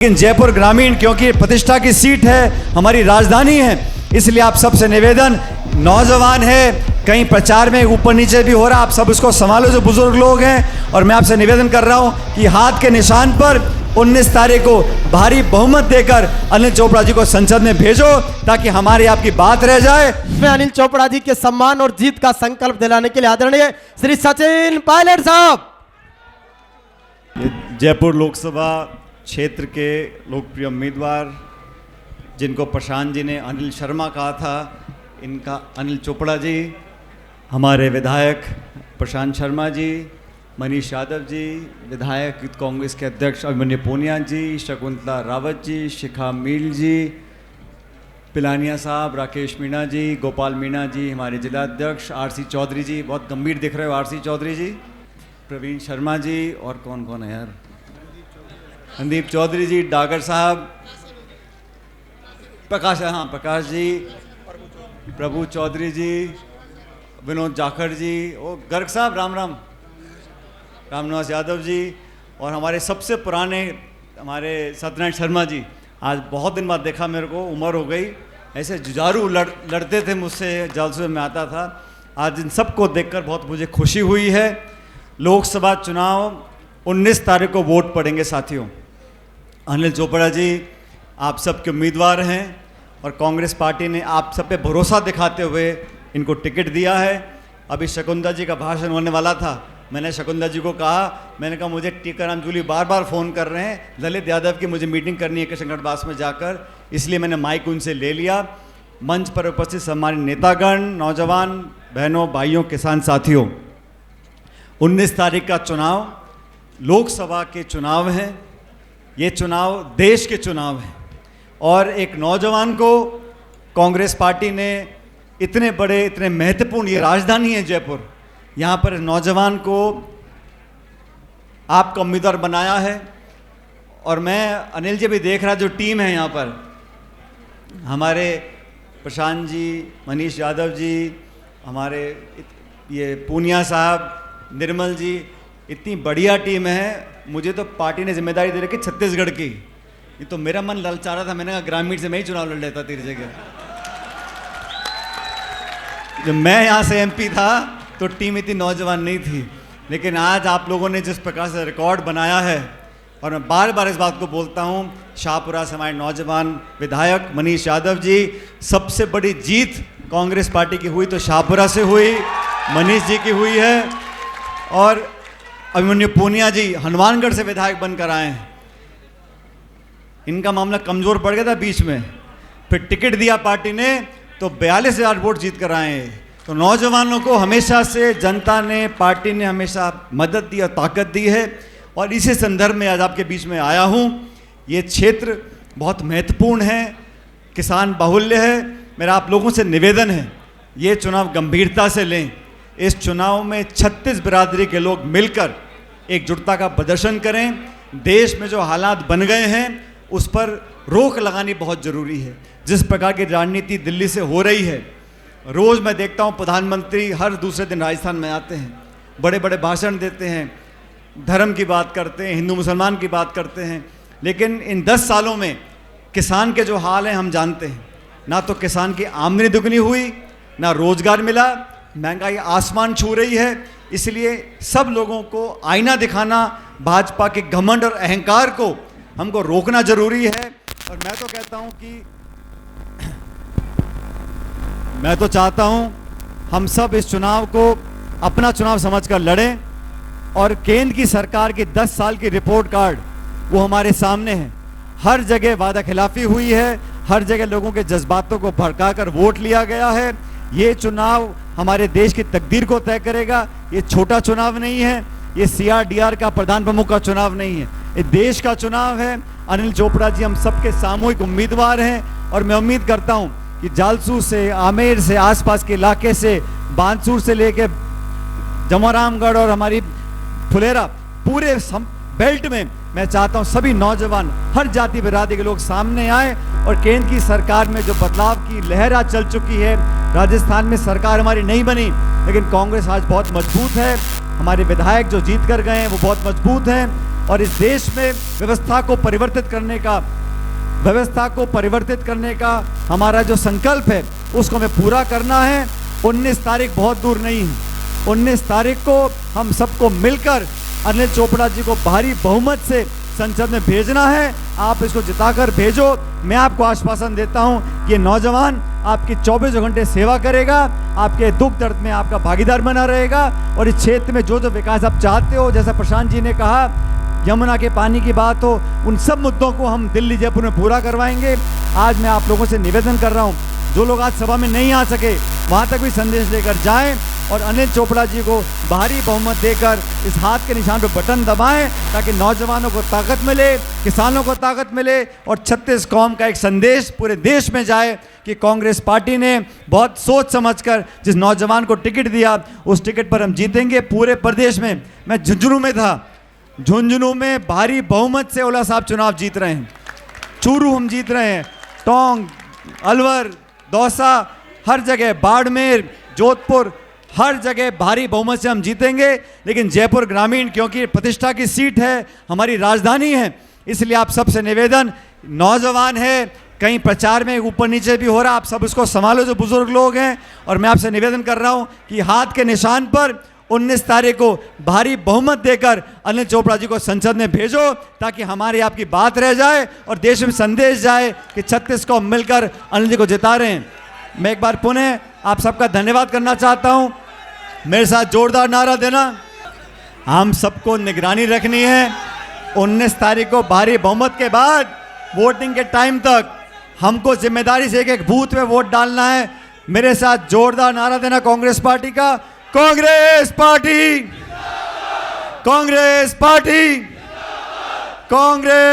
लेकिन जयपुर ग्रामीण क्योंकि प्रतिष्ठा की सीट है, हमारी राजधानी है, इसलिए आप सबसे निवेदन, नौजवान है, कहीं प्रचार में ऊपर नीचे भी हो रहा, आप सब इसको संभालो जो बुजुर्ग लोग हैं। और मैं आपसे निवेदन कर रहा हूं कि हाथ के निशान पर 19 तारीख को भारी बहुमत देकर अनिल चोपड़ा जी को संसद में भेजो ताकि हमारी आपकी बात रह जाए। मैं अनिल चोपड़ा जी के सम्मान और जीत का संकल्प दिलाने के लिए आदरणीय श्री सचिन पायलट साहब। जयपुर लोकसभा क्षेत्र के लोकप्रिय उम्मीदवार जिनको प्रशांत जी ने अनिल शर्मा कहा था, इनका अनिल चोपड़ा जी, हमारे विधायक प्रशांत शर्मा जी, मनीष यादव जी, विधायक यूथ कांग्रेस के अध्यक्ष अभिमन्यु पूनिया जी, शकुंतला रावत जी, शिखा मील जी, पिलानिया साहब, राकेश मीणा जी, गोपाल मीणा जी, हमारे जिला अध्यक्ष आरसी चौधरी जी, बहुत गंभीर दिख रहे हो आरसी चौधरी जी, प्रवीण शर्मा जी, और कौन कौन है यार, संदीप चौधरी जी, डागर साहब, प्रकाश जी, प्रभु चौधरी जी, विनोद जाखड़ जी, ओ गर्ग साहब, रामनिवास यादव जी, और हमारे सबसे पुराने हमारे सत्यनारायण शर्मा जी। आज बहुत दिन बाद देखा, मेरे को उम्र हो गई, ऐसे जुझारू लड़ते थे मुझसे, जलसे में आता था। आज इन सबको देखकर बहुत मुझे खुशी हुई है। लोकसभा चुनाव 19 तारीख को वोट पड़ेंगे साथियों। अनिल चोपड़ा जी आप सबके उम्मीदवार हैं और कांग्रेस पार्टी ने आप सब पे भरोसा दिखाते हुए इनको टिकट दिया है। अभी शकुंतला जी का भाषण होने वाला था, मैंने शकुंतला जी को कहा, मैंने कहा मुझे टीकाराम जूली बार बार फ़ोन कर रहे हैं, ललित यादव की मुझे मीटिंग करनी है किशनगढ़ में जाकर, इसलिए मैंने माइक उनसे ले लिया। मंच पर उपस्थित सम्मानित नेतागण, नौजवान बहनों, भाइयों, किसान साथियों, 19 तारीख का चुनाव लोकसभा के चुनाव हैं। ये चुनाव देश के चुनाव हैं और एक नौजवान को कांग्रेस पार्टी ने इतने बड़े, इतने महत्वपूर्ण, ये राजधानी है जयपुर, यहाँ पर नौजवान को आपका उम्मीदवार बनाया है। और मैं अनिल जी भी देख रहा, जो टीम है यहाँ पर, हमारे प्रशांत जी, मनीष यादव जी, हमारे ये पूनिया साहब, निर्मल जी, इतनी बढ़िया टीम है। मुझे तो पार्टी ने जिम्मेदारी दे रखी छत्तीसगढ़ की, ये तो मेरा मन ललचा रहा था, मैंने कहा ग्रामीण से मैं ही चुनाव लड़ लेता तेरी जगह। जब मैं यहाँ से एमपी था तो टीम इतनी नौजवान नहीं थी, लेकिन आज आप लोगों ने जिस प्रकार से रिकॉर्ड बनाया है, और मैं बार बार इस बात को बोलता हूँ, शाहपुरा से हमारे नौजवान विधायक मनीष यादव जी, सबसे बड़ी जीत कांग्रेस पार्टी की हुई तो शाहपुरा से हुई, मनीष जी की हुई है। और अभिमन्यु पूनिया जी हनुमानगढ़ से विधायक बनकर आए हैं, इनका मामला कमज़ोर पड़ गया था बीच में, फिर टिकट दिया पार्टी ने तो 42,000 वोट जीत कर आए हैं। तो नौजवानों को हमेशा से जनता ने, पार्टी ने हमेशा मदद दी और ताकत दी है, और इसी संदर्भ में आज आपके बीच में आया हूँ। ये क्षेत्र बहुत महत्वपूर्ण है, किसान बाहुल्य है। मेरा आप लोगों से निवेदन है, ये चुनाव गंभीरता से लें। इस चुनाव में 36 बिरादरी के लोग मिलकर एकजुटता का प्रदर्शन करें। देश में जो हालात बन गए हैं उस पर रोक लगानी बहुत ज़रूरी है। जिस प्रकार की राजनीति दिल्ली से हो रही है, रोज़ मैं देखता हूँ प्रधानमंत्री हर दूसरे दिन राजस्थान में आते हैं, बड़े बड़े भाषण देते हैं, धर्म की बात करते हैं, हिंदू मुसलमान की बात करते हैं, लेकिन इन 10 सालों में किसान के जो हाल हैं हम जानते हैं। ना तो किसान की आमदनी दुगनी हुई, ना रोज़गार मिला, महंगाई आसमान छू रही है। इसलिए सब लोगों को आईना दिखाना, भाजपा के घमंड और अहंकार को हमको रोकना जरूरी है। और मैं तो कहता हूं कि मैं तो चाहता हूं हम सब इस चुनाव को अपना चुनाव समझकर लड़ें, और केंद्र की सरकार की 10 साल की रिपोर्ट कार्ड वो हमारे सामने है। हर जगह वादा खिलाफी हुई है, हर जगह लोगों के जज्बातों को भड़काकर वोट लिया गया है। ये चुनाव हमारे देश की तकदीर को तय करेगा। ये छोटा चुनाव नहीं है, ये CRDR का प्रधान प्रमुख का चुनाव नहीं है, ये देश का चुनाव है। अनिल चोपड़ा जी हम सबके सामूहिक उम्मीदवार हैं, और मैं उम्मीद करता हूं कि जालसू से, आमेर से, आसपास के इलाके से, बांसुर से लेके जमोरामगढ़ और हमारी फुलेरा, पूरे बेल्ट में मैं चाहता हूं सभी नौजवान, हर जाति बिरादरी के लोग सामने आए, और केंद्र की सरकार में जो बदलाव की लहर आज चल चुकी है, राजस्थान में सरकार हमारी नहीं बनी, लेकिन कांग्रेस आज बहुत मजबूत है। हमारे विधायक जो जीत कर गए हैं वो बहुत मजबूत हैं। और इस देश में व्यवस्था को परिवर्तित करने का हमारा जो संकल्प है उसको हमें पूरा करना है। 19 तारीख बहुत दूर नहीं है। 19 तारीख को हम सबको मिलकर अनिल चोपड़ा जी को भारी बहुमत से संसद में भेजना है। आप इसको जिताकर भेजो। मैं आपको आश्वासन देता हूं कि ये नौजवान आपकी 24 घंटे सेवा करेगा, आपके दुख दर्द में आपका भागीदार बना रहेगा और इस क्षेत्र में जो जो विकास आप चाहते हो, जैसा प्रशांत जी ने कहा, यमुना के पानी की बात हो, उन सब मुद्दों को हम दिल्ली जयपुर में पूरा करवाएंगे। आज मैं आप लोगों से निवेदन कर रहा हूं, जो लोग आज सभा में नहीं आ सके वहां तक भी संदेश लेकर जाएं और अनिल चोपड़ा जी को भारी बहुमत देकर इस हाथ के निशान पर बटन दबाएं ताकि नौजवानों को ताकत मिले, किसानों को ताकत मिले और 36 कौम का एक संदेश पूरे देश में जाए कि कांग्रेस पार्टी ने बहुत सोच समझकर जिस नौजवान को टिकट दिया उस टिकट पर हम जीतेंगे। पूरे प्रदेश में, मैं झुंझुनू में था, झुंझुनू में भारी बहुमत से ओला साहब चुनाव जीत रहे हैं, चूरू हम जीत रहे हैं, टोंक, अलवर, दौसा, हर जगह, बाड़मेर, जोधपुर, हर जगह भारी बहुमत से हम जीतेंगे। लेकिन जयपुर ग्रामीण क्योंकि प्रतिष्ठा की सीट है, हमारी राजधानी है, इसलिए आप सबसे निवेदन, नौजवान है, कहीं प्रचार में ऊपर नीचे भी हो रहा, आप सब इसको संभालो जो बुजुर्ग लोग हैं। और मैं आपसे निवेदन कर रहा हूं कि हाथ के निशान पर 19 तारीख को भारी बहुमत देकर अनिल चोपड़ा जी को संसद में भेजो ताकि हमारी आपकी बात रह जाए और देश में संदेश जाए कि 36 को मिलकर अनिल जी को जिता रहे हैं। मैं एक बार पुनः आप सबका धन्यवाद करना चाहता हूं। मेरे साथ जोरदार नारा देना। हम सबको निगरानी रखनी है। 19 तारीख को भारी बहुमत के बाद वोटिंग के टाइम तक हमको जिम्मेदारी से एक बूथ में वोट डालना है। मेरे साथ जोरदार नारा देना कांग्रेस पार्टी का, कांग्रेस पार्टी, कांग्रेस पार्टी, कांग्रेस।